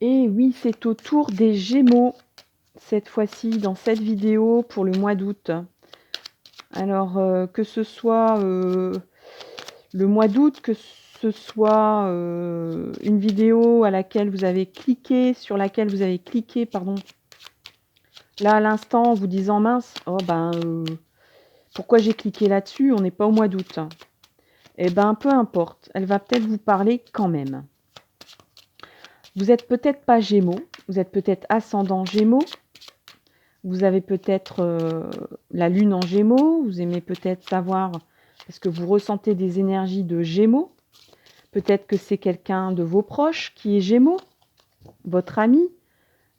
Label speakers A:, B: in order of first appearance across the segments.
A: Et oui, c'est au tour des Gémeaux, cette fois-ci, dans cette vidéo pour le mois d'août. Alors, que ce soit le mois d'août, que ce soit une vidéo à laquelle vous avez cliqué, sur laquelle vous avez cliqué, pardon, là à l'instant, en vous disant mince, oh ben, pourquoi j'ai cliqué là-dessus, on n'est pas au mois d'août. Eh ben, peu importe, elle va peut-être vous parler quand même. Vous êtes peut-être pas Gémeaux, vous êtes peut-être ascendant Gémeaux, vous avez peut-être la lune en Gémeaux, vous aimez peut-être savoir, parce que vous ressentez des énergies de Gémeaux, peut-être que c'est quelqu'un de vos proches qui est Gémeaux, votre ami,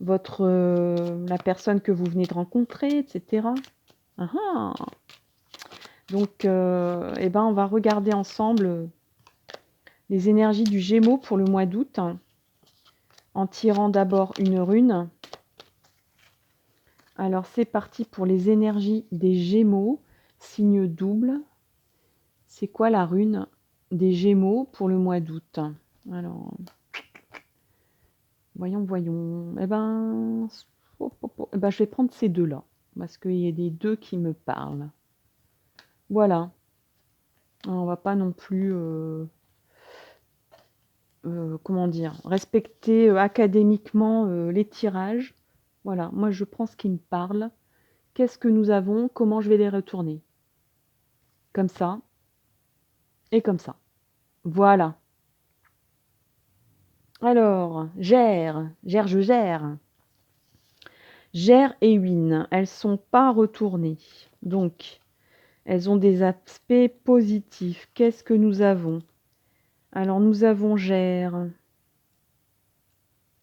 A: la personne que vous venez de rencontrer, etc. Ah. Donc, eh ben, on va regarder ensemble les énergies du Gémeaux pour le mois d'août, en tirant d'abord une rune. Alors, c'est parti pour les énergies des Gémeaux, signe double. C'est quoi la rune des Gémeaux pour le mois d'août? Alors, voyons. Eh ben, je vais prendre ces deux-là, parce qu'il y a des deux qui me parlent. Voilà. Alors, on va pas non plus, comment dire, respecter académiquement les tirages. Voilà, moi je prends ce qui me parle. Qu'est-ce que nous avons? Comment je vais les retourner? Comme ça et comme ça. Voilà. Alors, je gère. Gère et Win, elles sont pas retournées. Donc, elles ont des aspects positifs. Qu'est-ce que nous avons? Alors, nous avons Gère.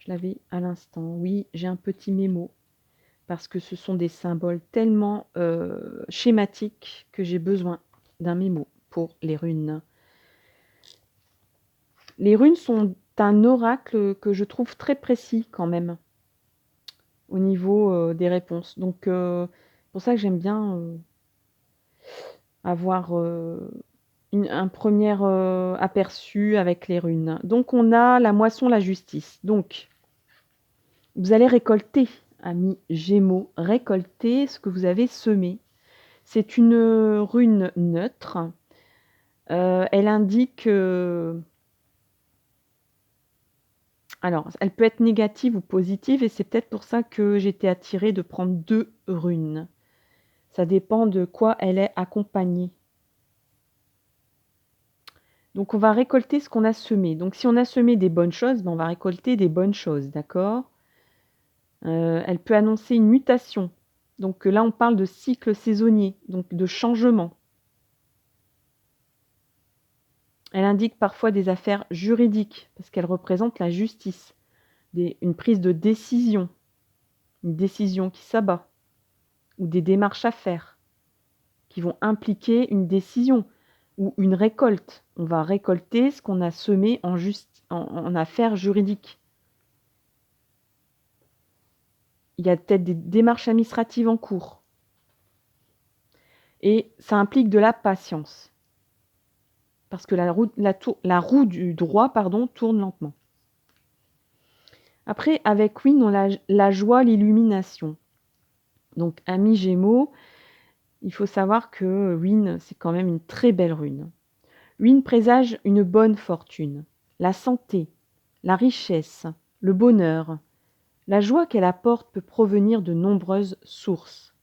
A: Je l'avais à l'instant. Oui, j'ai un petit mémo. Parce que ce sont des symboles tellement schématiques que j'ai besoin d'un mémo pour les runes. Les runes sont un oracle que je trouve très précis quand même au niveau des réponses. Donc, pour ça que j'aime bien avoir un premier aperçu avec les runes. Donc, on a la moisson, la justice. Donc, vous allez récolter, amis Gémeaux, récolter ce que vous avez semé. C'est une rune neutre. Elle indique... alors, elle peut être négative ou positive, et c'est peut-être pour ça que j'étais attirée de prendre 2 runes. Ça dépend de quoi elle est accompagnée. Donc, on va récolter ce qu'on a semé. Donc, si on a semé des bonnes choses, ben, on va récolter des bonnes choses, d'accord? Elle peut annoncer une mutation. Donc, là, on parle de cycle saisonnier, donc de changement. Elle indique parfois des affaires juridiques, parce qu'elle représente la justice, une prise de décision, une décision qui s'abat, ou des démarches à faire, qui vont impliquer une décision ou une récolte. On va récolter ce qu'on a semé en affaires juridiques. Il y a peut-être des démarches administratives en cours. Et ça implique de la patience. Parce que la roue du droit tourne lentement. Après, avec Win, on a la joie, l'illumination. Donc, ami Gémeaux, il faut savoir que Win, c'est quand même une très belle rune. Win présage une bonne fortune, la santé, la richesse, le bonheur. La joie qu'elle apporte peut provenir de nombreuses sources.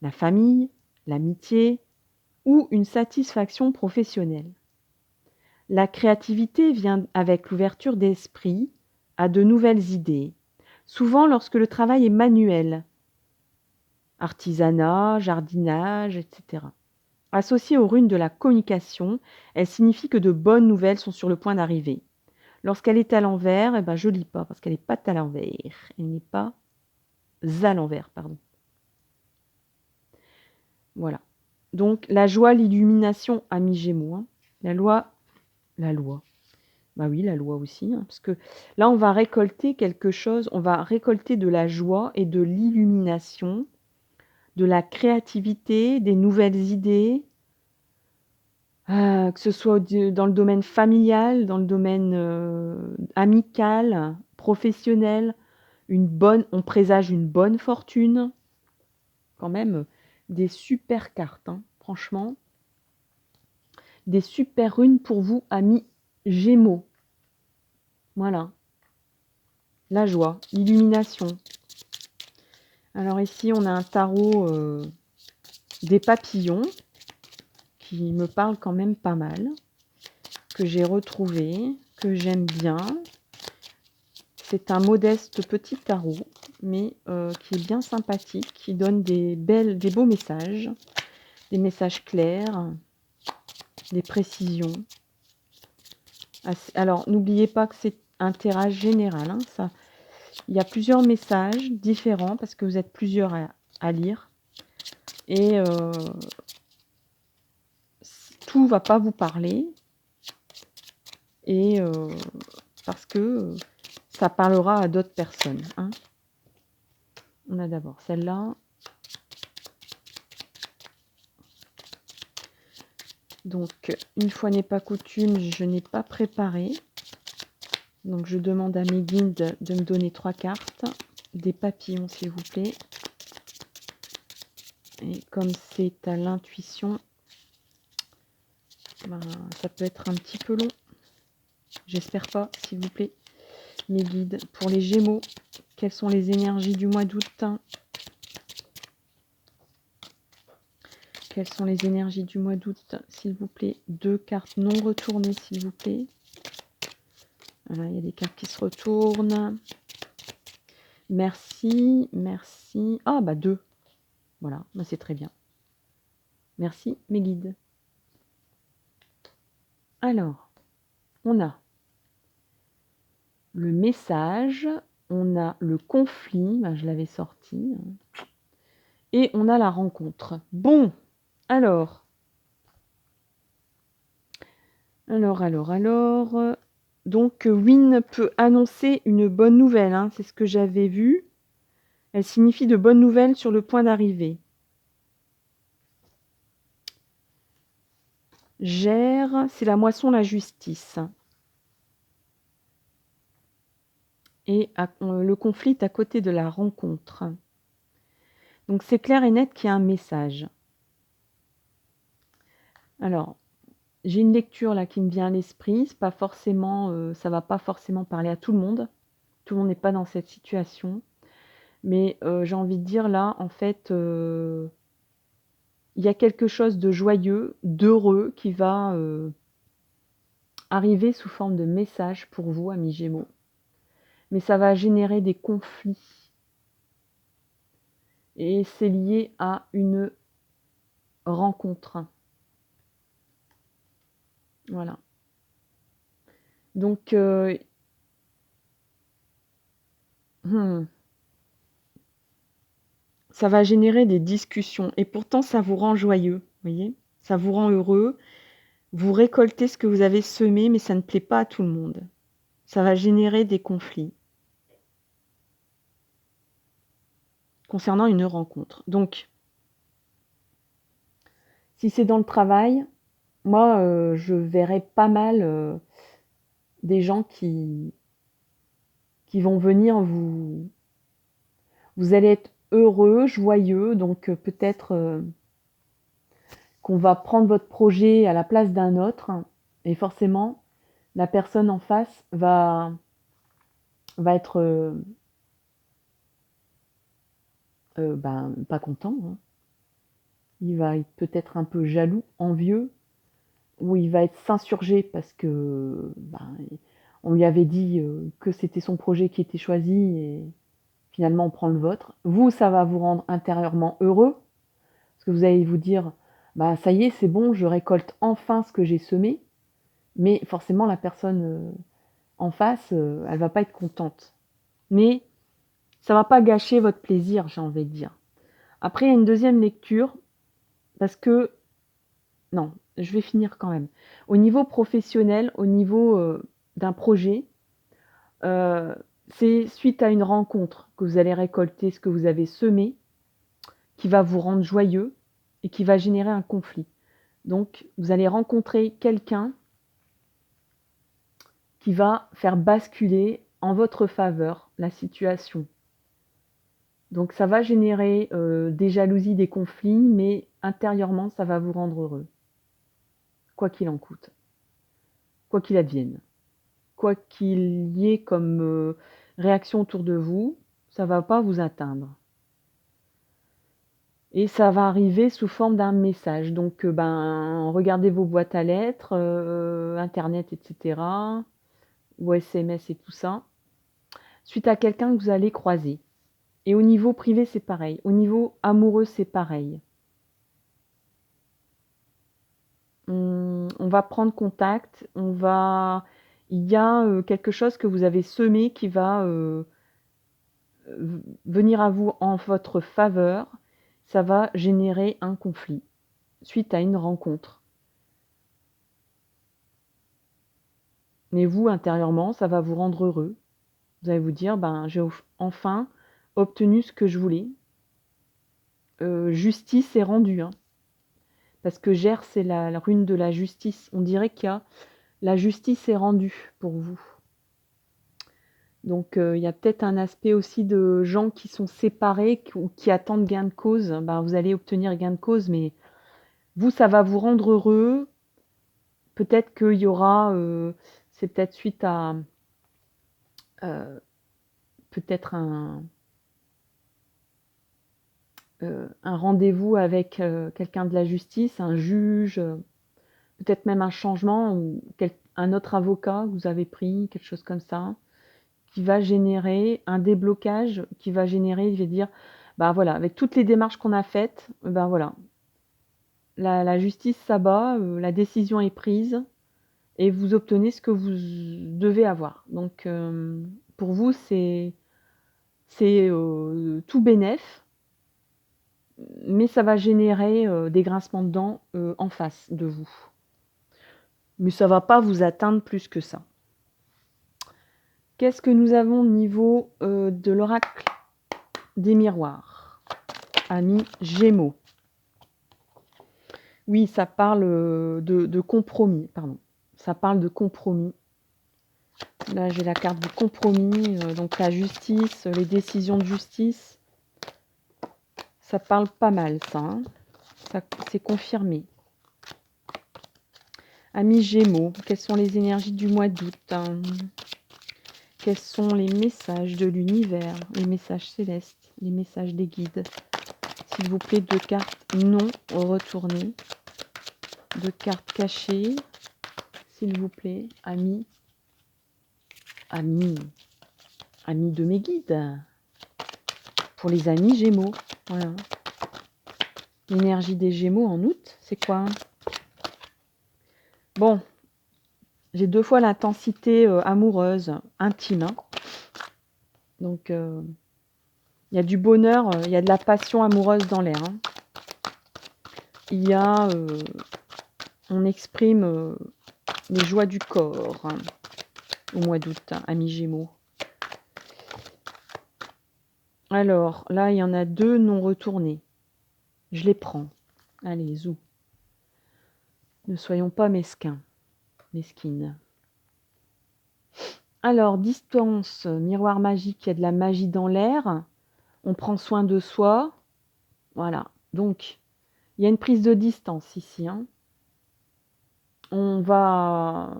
A: La famille, l'amitié ou une satisfaction professionnelle. La créativité vient avec l'ouverture d'esprit à de nouvelles idées, souvent lorsque le travail est manuel, artisanat, jardinage, etc. Associée aux runes de la communication, elle signifie que de bonnes nouvelles sont sur le point d'arriver. Lorsqu'elle est à l'envers, eh ben je lis pas parce qu'elle n'est pas à l'envers. Elle n'est pas à l'envers, pardon. Voilà. Donc la joie, l'illumination, ami Gémeaux. Hein. La loi. Bah oui, la loi aussi, hein, parce que là on va récolter quelque chose. On va récolter de la joie et de l'illumination, de la créativité, des nouvelles idées. Que ce soit dans le domaine familial, dans le domaine amical, professionnel, on présage une bonne fortune. Quand même, des super cartes, hein, franchement. Des super runes pour vous, amis Gémeaux. Voilà. La joie, l'illumination. Alors ici, on a un tarot des papillons qui me parle quand même pas mal, que j'ai retrouvé, que j'aime bien. C'est un modeste petit tarot, mais qui est bien sympathique, qui donne des beaux messages, des messages clairs, des précisions. Alors, n'oubliez pas que c'est un tirage général, hein, ça. Il y a plusieurs messages différents parce que vous êtes plusieurs à lire. Et tout ne va pas vous parler. Et parce que ça parlera à d'autres personnes, hein. On a d'abord celle-là. Donc, une fois n'est pas coutume, je n'ai pas préparé. Donc, je demande à mes guides de me donner 3 cartes. Des papillons, s'il vous plaît. Et comme c'est à l'intuition, ben, ça peut être un petit peu long. J'espère pas, s'il vous plaît. Mes guides, pour les Gémeaux, quelles sont les énergies du mois d'août? Quelles sont les énergies du mois d'août, s'il vous plaît? 2 cartes non retournées, s'il vous plaît. Voilà, il y a des cartes qui se retournent. Merci, merci. Ah, bah 2. Voilà, bah c'est très bien. Merci, mes guides. Alors, on a le message, on a le conflit, bah je l'avais sorti, et on a la rencontre. Bon, alors, donc Win peut annoncer une bonne nouvelle, hein, c'est ce que j'avais vu. Elle signifie de bonnes nouvelles sur le point d'arriver. Gère, c'est la moisson, la justice. Et le conflit est à côté de la rencontre. Donc c'est clair et net qu'il y a un message. Alors, j'ai une lecture là qui me vient à l'esprit. C'est pas forcément, ça va pas forcément parler à tout le monde. Tout le monde n'est pas dans cette situation. Mais j'ai envie de dire là, en fait, il y a quelque chose de joyeux, d'heureux qui va arriver sous forme de message pour vous, amis Gémeaux. Mais ça va générer des conflits. Et c'est lié à une rencontre. Voilà. Donc, ça va générer des discussions. Et pourtant, ça vous rend joyeux, vous voyez? Ça vous rend heureux. Vous récoltez ce que vous avez semé, mais ça ne plaît pas à tout le monde. Ça va générer des conflits concernant une rencontre. Donc, si c'est dans le travail, moi, je verrais pas mal des gens qui vont venir vous allez être heureux, joyeux, donc peut-être qu'on va prendre votre projet à la place d'un autre, et forcément, la personne en face va être pas content, hein. Il va être peut-être un peu jaloux, envieux, ou il va être s'insurger parce que on lui avait dit que c'était son projet qui était choisi et finalement on prend le vôtre. Vous, ça va vous rendre intérieurement heureux parce que vous allez vous dire ça y est, c'est bon, je récolte enfin ce que j'ai semé. Mais forcément, la personne en face, elle va pas être contente. Mais ça va pas gâcher votre plaisir, j'ai envie de dire. Après, il y a une deuxième lecture parce que non, je vais finir quand même. Au niveau professionnel, au niveau d'un projet, c'est suite à une rencontre que vous allez récolter ce que vous avez semé, qui va vous rendre joyeux et qui va générer un conflit. Donc, vous allez rencontrer quelqu'un qui va faire basculer en votre faveur la situation. Donc ça va générer des jalousies, des conflits, mais intérieurement, ça va vous rendre heureux. Quoi qu'il en coûte. Quoi qu'il advienne. Quoi qu'il y ait comme réaction autour de vous, ça ne va pas vous atteindre. Et ça va arriver sous forme d'un message. Donc regardez vos boîtes à lettres, internet, etc. ou SMS et tout ça, suite à quelqu'un que vous allez croiser. Et au niveau privé, c'est pareil. Au niveau amoureux, c'est pareil. On va prendre contact, il y a quelque chose que vous avez semé qui va venir à vous en votre faveur. Ça va générer un conflit suite à une rencontre. Mais vous, intérieurement, ça va vous rendre heureux. Vous allez vous dire, j'ai enfin obtenu ce que je voulais. Justice est rendue, hein. Parce que Gers, c'est la rune de la justice. On dirait qu'il y a la justice est rendue pour vous. Donc il y a peut-être un aspect aussi de gens qui sont séparés ou qui attendent gain de cause. Vous allez obtenir gain de cause, mais vous, ça va vous rendre heureux. Peut-être qu'il y aura, c'est peut-être suite à peut-être un rendez-vous avec quelqu'un de la justice, un juge, peut-être même un changement ou un autre avocat que vous avez pris, quelque chose comme ça, qui va générer un déblocage, qui va générer, je vais dire, voilà, avec toutes les démarches qu'on a faites, voilà, la justice s'abat, la décision est prise et vous obtenez ce que vous devez avoir. Donc pour vous, c'est tout bénef, mais ça va générer des grincements de dents en face de vous. Mais ça ne va pas vous atteindre plus que ça. Qu'est-ce que nous avons au niveau de l'oracle des miroirs? Amis Gémeaux. Oui, ça parle de compromis, pardon. Ça parle de compromis. Là, j'ai la carte du compromis, donc la justice, les décisions de justice. Ça parle pas mal, ça, hein. C'est confirmé. Amis Gémeaux, quelles sont les énergies du mois d'août, hein? Quels sont les messages de l'univers, les messages célestes, les messages des guides? S'il vous plaît, 2 cartes non retournées. 2 cartes cachées. S'il vous plaît, amis. Amis de mes guides. Pour les amis Gémeaux. Voilà. L'énergie des Gémeaux en août, c'est quoi? Bon, j'ai 2 fois l'intensité amoureuse, intime, hein. Donc, il y a du bonheur, il y a de la passion amoureuse dans l'air, hein. Il y a, on exprime les joies du corps, hein, au mois d'août, hein, amis Gémeaux. Alors, là, il y en a 2 non retournés. Je les prends. Allez, zou. Ne soyons pas mesquins, mesquines. Alors, distance, miroir magique, il y a de la magie dans l'air. On prend soin de soi. Voilà. Donc, il y a une prise de distance ici, hein. On va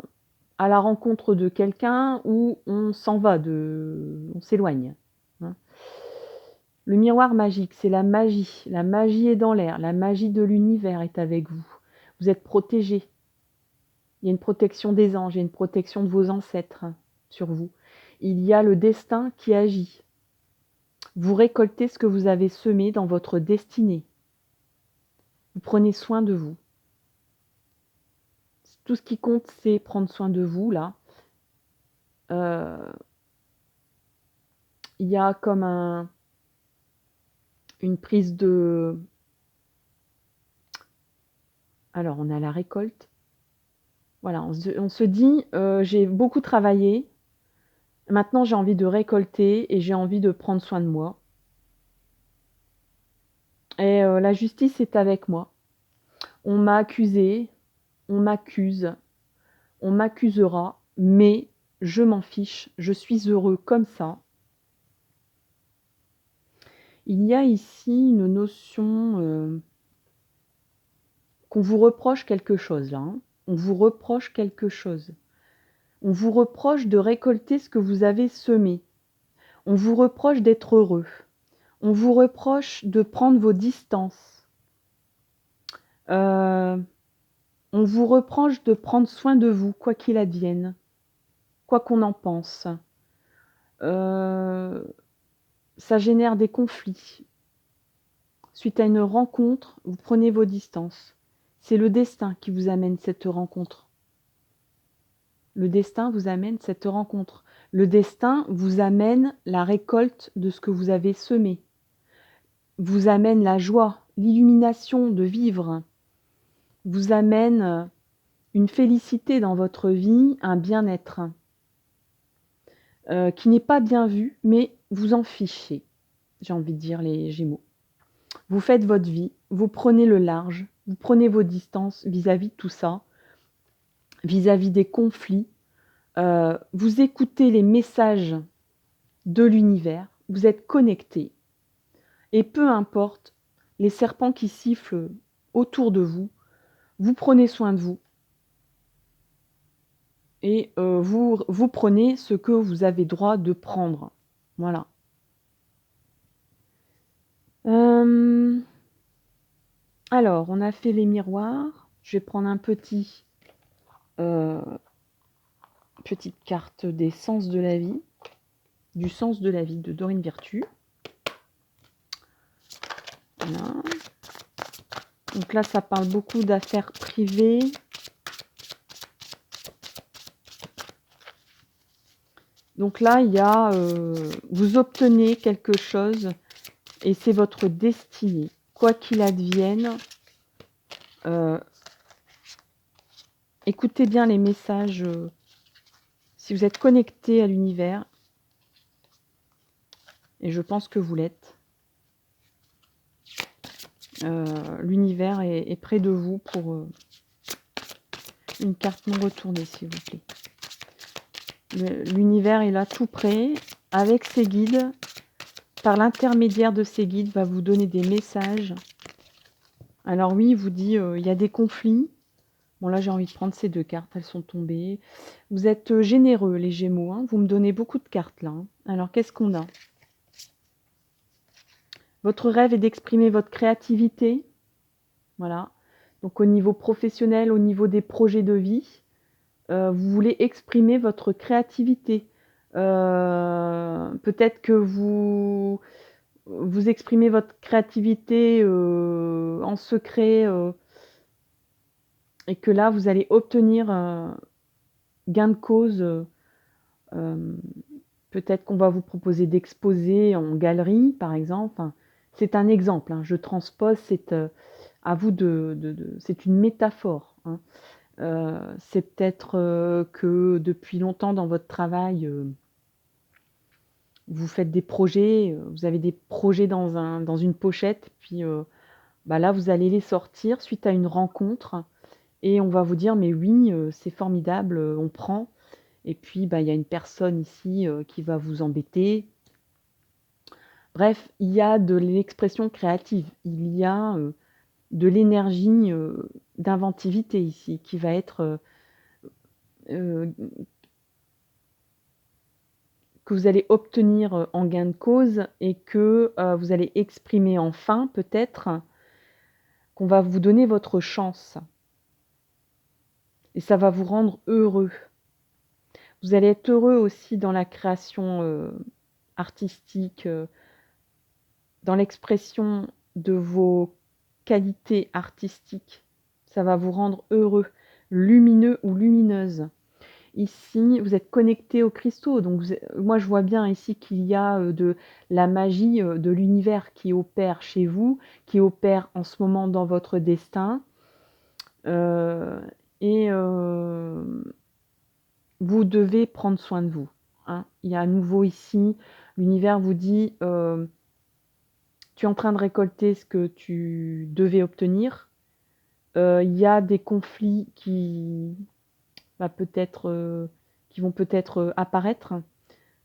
A: à la rencontre de quelqu'un ou on s'en va, on s'éloigne, hein. Le miroir magique, c'est la magie. La magie est dans l'air. La magie de l'univers est avec vous. Vous êtes protégés. Il y a une protection des anges, il y a une protection de vos ancêtres sur vous. Il y a le destin qui agit. Vous récoltez ce que vous avez semé dans votre destinée. Vous prenez soin de vous. Tout ce qui compte, c'est prendre soin de vous, là. Il y a comme une prise de... Alors, on a la récolte. Voilà, on se dit, j'ai beaucoup travaillé. Maintenant, j'ai envie de récolter et j'ai envie de prendre soin de moi. Et la justice est avec moi. On m'a accusé, on m'accuse, on m'accusera, mais je m'en fiche, je suis heureux comme ça. Il y a ici une notion qu'on vous reproche quelque chose là. Hein. On vous reproche quelque chose. On vous reproche de récolter ce que vous avez semé. On vous reproche d'être heureux. On vous reproche de prendre vos distances. On vous reproche de prendre soin de vous, quoi qu'il advienne, quoi qu'on en pense. Ça génère des conflits. Suite à une rencontre, vous prenez vos distances. C'est le destin qui vous amène cette rencontre. Le destin vous amène cette rencontre. Le destin vous amène la récolte de ce que vous avez semé. Vous amène la joie, l'illumination de vivre. Vous amène une félicité dans votre vie, un bien-être qui n'est pas bien vu, mais vous en fichez, j'ai envie de dire les Gémeaux. Vous faites votre vie, vous prenez le large, vous prenez vos distances vis-à-vis de tout ça, vis-à-vis des conflits. Vous écoutez les messages de l'univers, vous êtes connecté. Et peu importe les serpents qui sifflent autour de vous, vous prenez soin de vous. Et vous prenez ce que vous avez droit de prendre. Voilà. Alors, on a fait les miroirs. Je vais prendre un petite carte des sens de la vie, du sens de la vie de Dorine Virtue. Voilà. Donc là, ça parle beaucoup d'affaires privées. Donc là, il y a, vous obtenez quelque chose et c'est votre destinée. Quoi qu'il advienne, écoutez bien les messages. Si vous êtes connecté à l'univers, et je pense que vous l'êtes, l'univers est près de vous pour une carte non retournée, s'il vous plaît. L'univers est là tout près, avec ses guides. Par l'intermédiaire de ces guides, va vous donner des messages. Alors oui, il vous dit, il y a des conflits. Bon là, j'ai envie de prendre ces deux cartes, elles sont tombées. Vous êtes généreux, les Gémeaux. Hein. Vous me donnez beaucoup de cartes là. Hein. Alors, qu'est-ce qu'on a? Votre rêve est d'exprimer votre créativité. Voilà. Donc au niveau professionnel, au niveau des projets de vie, vous voulez exprimer votre créativité. Peut-être que vous exprimez votre créativité en secret et que là, vous allez obtenir gain de cause. Peut-être qu'on va vous proposer d'exposer en galerie, par exemple. Enfin, c'est un exemple, hein. Je transpose, c'est à vous c'est une métaphore. Hein. C'est peut-être que depuis longtemps dans votre travail, vous faites des projets, vous avez des projets dans une pochette, puis là, vous allez les sortir suite à une rencontre et on va vous dire: «Mais oui, c'est formidable, on prend». Et puis, il y a une personne ici qui va vous embêter. Bref, il y a de l'expression créative, il y a de l'énergie d'inventivité ici qui va être que vous allez obtenir en gain de cause et que vous allez exprimer enfin peut-être qu'on va vous donner votre chance. Et ça va vous rendre heureux. Vous allez être heureux aussi dans la création artistique, dans l'expression de vos qualités artistiques. Ça va vous rendre heureux, lumineux ou lumineuse. Ici, vous êtes connecté aux cristaux. Donc, moi, je vois bien ici qu'il y a de la magie de l'univers qui opère chez vous, qui opère en ce moment dans votre destin. Vous devez prendre soin de vous. Hein. Il y a à nouveau ici, l'univers vous dit, tu es en train de récolter ce que tu devais obtenir. Il y a des conflits qui qui vont peut-être apparaître.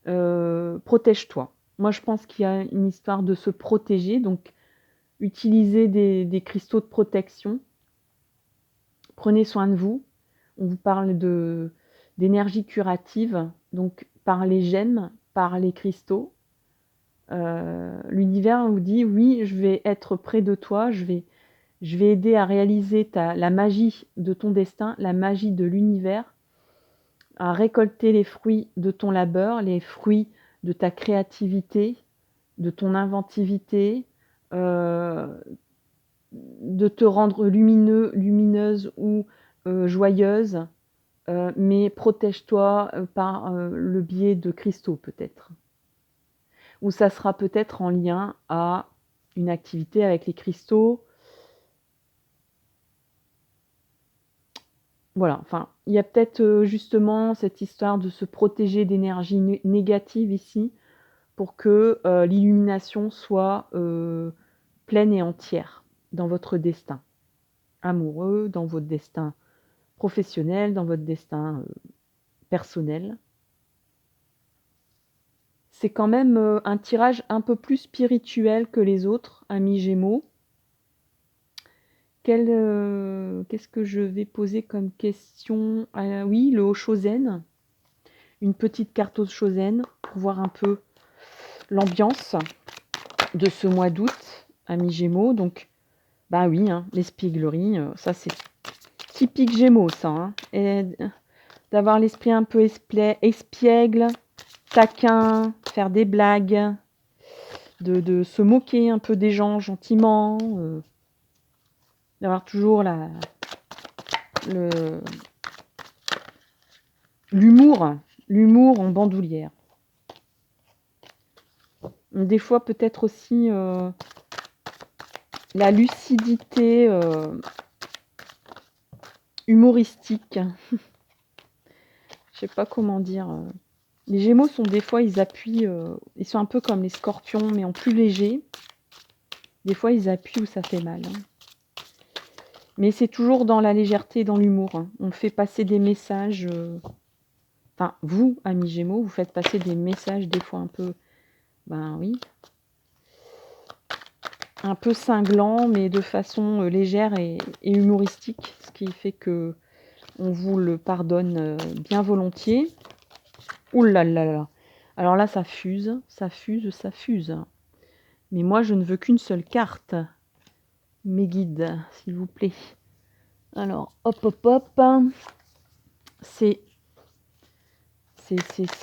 A: Protège-toi. Moi, je pense qu'il y a une histoire de se protéger, donc utilisez des cristaux de protection. Prenez soin de vous. On vous parle d'énergie curative, donc par les gemmes, par les cristaux. L'univers vous dit, oui, je vais être près de toi, je vais aider à réaliser la magie de ton destin, la magie de l'univers, à récolter les fruits de ton labeur, les fruits de ta créativité, de ton inventivité, de te rendre lumineuse ou joyeuse, mais protège-toi par le biais de cristaux peut-être. Ou ça sera peut-être en lien à une activité avec les cristaux. Voilà, enfin, il y a peut-être justement cette histoire de se protéger d'énergie négative ici pour que l'illumination soit pleine et entière dans votre destin amoureux, dans votre destin professionnel, dans votre destin personnel. C'est quand même un tirage un peu plus spirituel que les autres, amis Gémeaux. Qu'est-ce que je vais poser comme question? Oui, le Oshozen. Une petite carte Oshozen pour voir un peu l'ambiance de ce mois d'août, amis Gémeaux. Donc, bah oui, hein, l'espièglerie, ça c'est typique Gémeaux, ça. Hein. Et d'avoir l'esprit un peu espiègle, taquin, faire des blagues, de se moquer un peu des gens gentiment, d'avoir toujours l'humour en bandoulière. Des fois peut-être aussi la lucidité humoristique. Je sais pas comment dire. Les Gémeaux sont des fois, ils appuient, ils sont un peu comme les Scorpions, mais en plus léger. Des fois, ils appuient où ça fait mal. Hein. Mais c'est toujours dans la légèreté et dans l'humour. Hein. On fait passer des messages. Enfin, vous, amis Gémeaux, vous faites passer des messages des fois un peu. Ben oui. Un peu cinglants, mais de façon légère et humoristique. Ce qui fait que on vous le pardonne bien volontiers. Ouh là là là. Alors là, ça fuse, ça fuse, ça fuse. Mais moi, je ne veux qu'une seule carte. Mes guides, s'il vous plaît. Alors, hop, hop, hop. C'est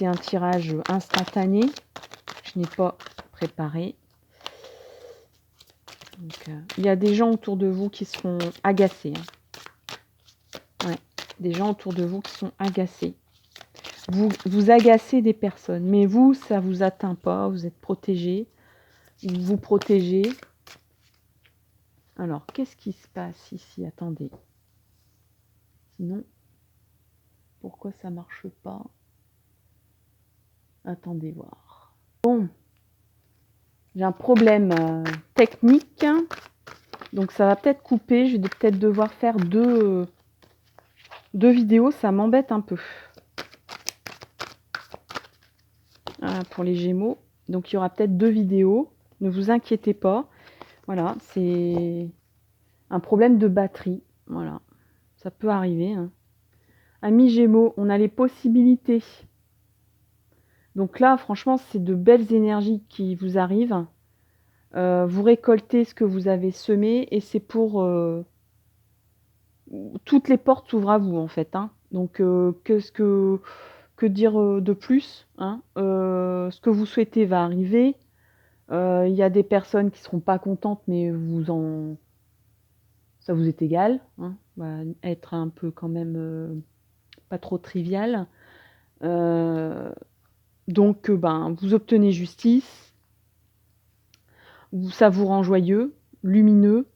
A: un tirage instantané. Je n'ai pas préparé. Donc, il y a des gens autour de vous qui seront agacés. Hein. Ouais, des gens autour de vous qui sont agacés. Vous agacez des personnes, mais vous, ça ne vous atteint pas, vous êtes protégé, vous vous protégez. Alors, qu'est-ce qui se passe ici? Attendez. Sinon, pourquoi ça ne marche pas? Attendez voir. Bon, j'ai un problème technique, donc ça va peut-être couper, je vais peut-être devoir faire deux vidéos, ça m'embête un peu. Voilà, pour les Gémeaux. Donc il y aura peut-être 2 vidéos. Ne vous inquiétez pas. Voilà, c'est un problème de batterie. Voilà, ça peut arriver. Hein. Amis Gémeaux, on a les possibilités. Donc là, franchement, c'est de belles énergies qui vous arrivent. Vous récoltez ce que vous avez semé et c'est pour... toutes les portes s'ouvrent à vous, en fait. Hein. Donc, que dire de plus hein ce que vous souhaitez va arriver. Il y a des personnes qui ne seront pas contentes, mais ça vous est égal. Hein, va être un peu quand même pas trop trivial. Donc, vous obtenez justice. Ça vous rend joyeux, lumineux.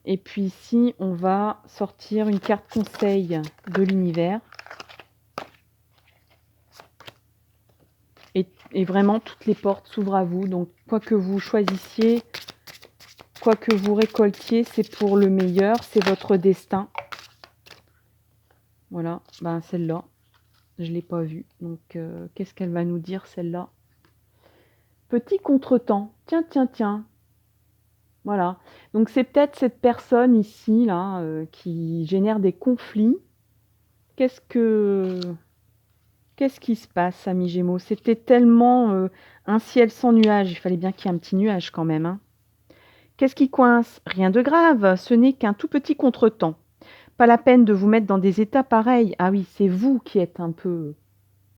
A: Et puis ici, on va sortir une carte conseil de l'univers. Et vraiment, toutes les portes s'ouvrent à vous. Donc, quoi que vous choisissiez, quoi que vous récoltiez, c'est pour le meilleur. C'est votre destin. Voilà, ben celle-là, je l'ai pas vue. Donc, qu'est-ce qu'elle va nous dire, celle-là? Petit contretemps. Tiens, tiens, tiens. Voilà. Donc, c'est peut-être cette personne ici, là, qui génère des conflits. Qu'est-ce que... Qu'est-ce qui se passe, amis Gémeaux? C'était tellement un ciel sans nuages. Il fallait bien qu'il y ait un petit nuage quand même, hein. Qu'est-ce qui coince? Rien de grave, ce n'est qu'un tout petit contretemps. Pas la peine de vous mettre dans des états pareils. Ah oui, c'est vous qui êtes un peu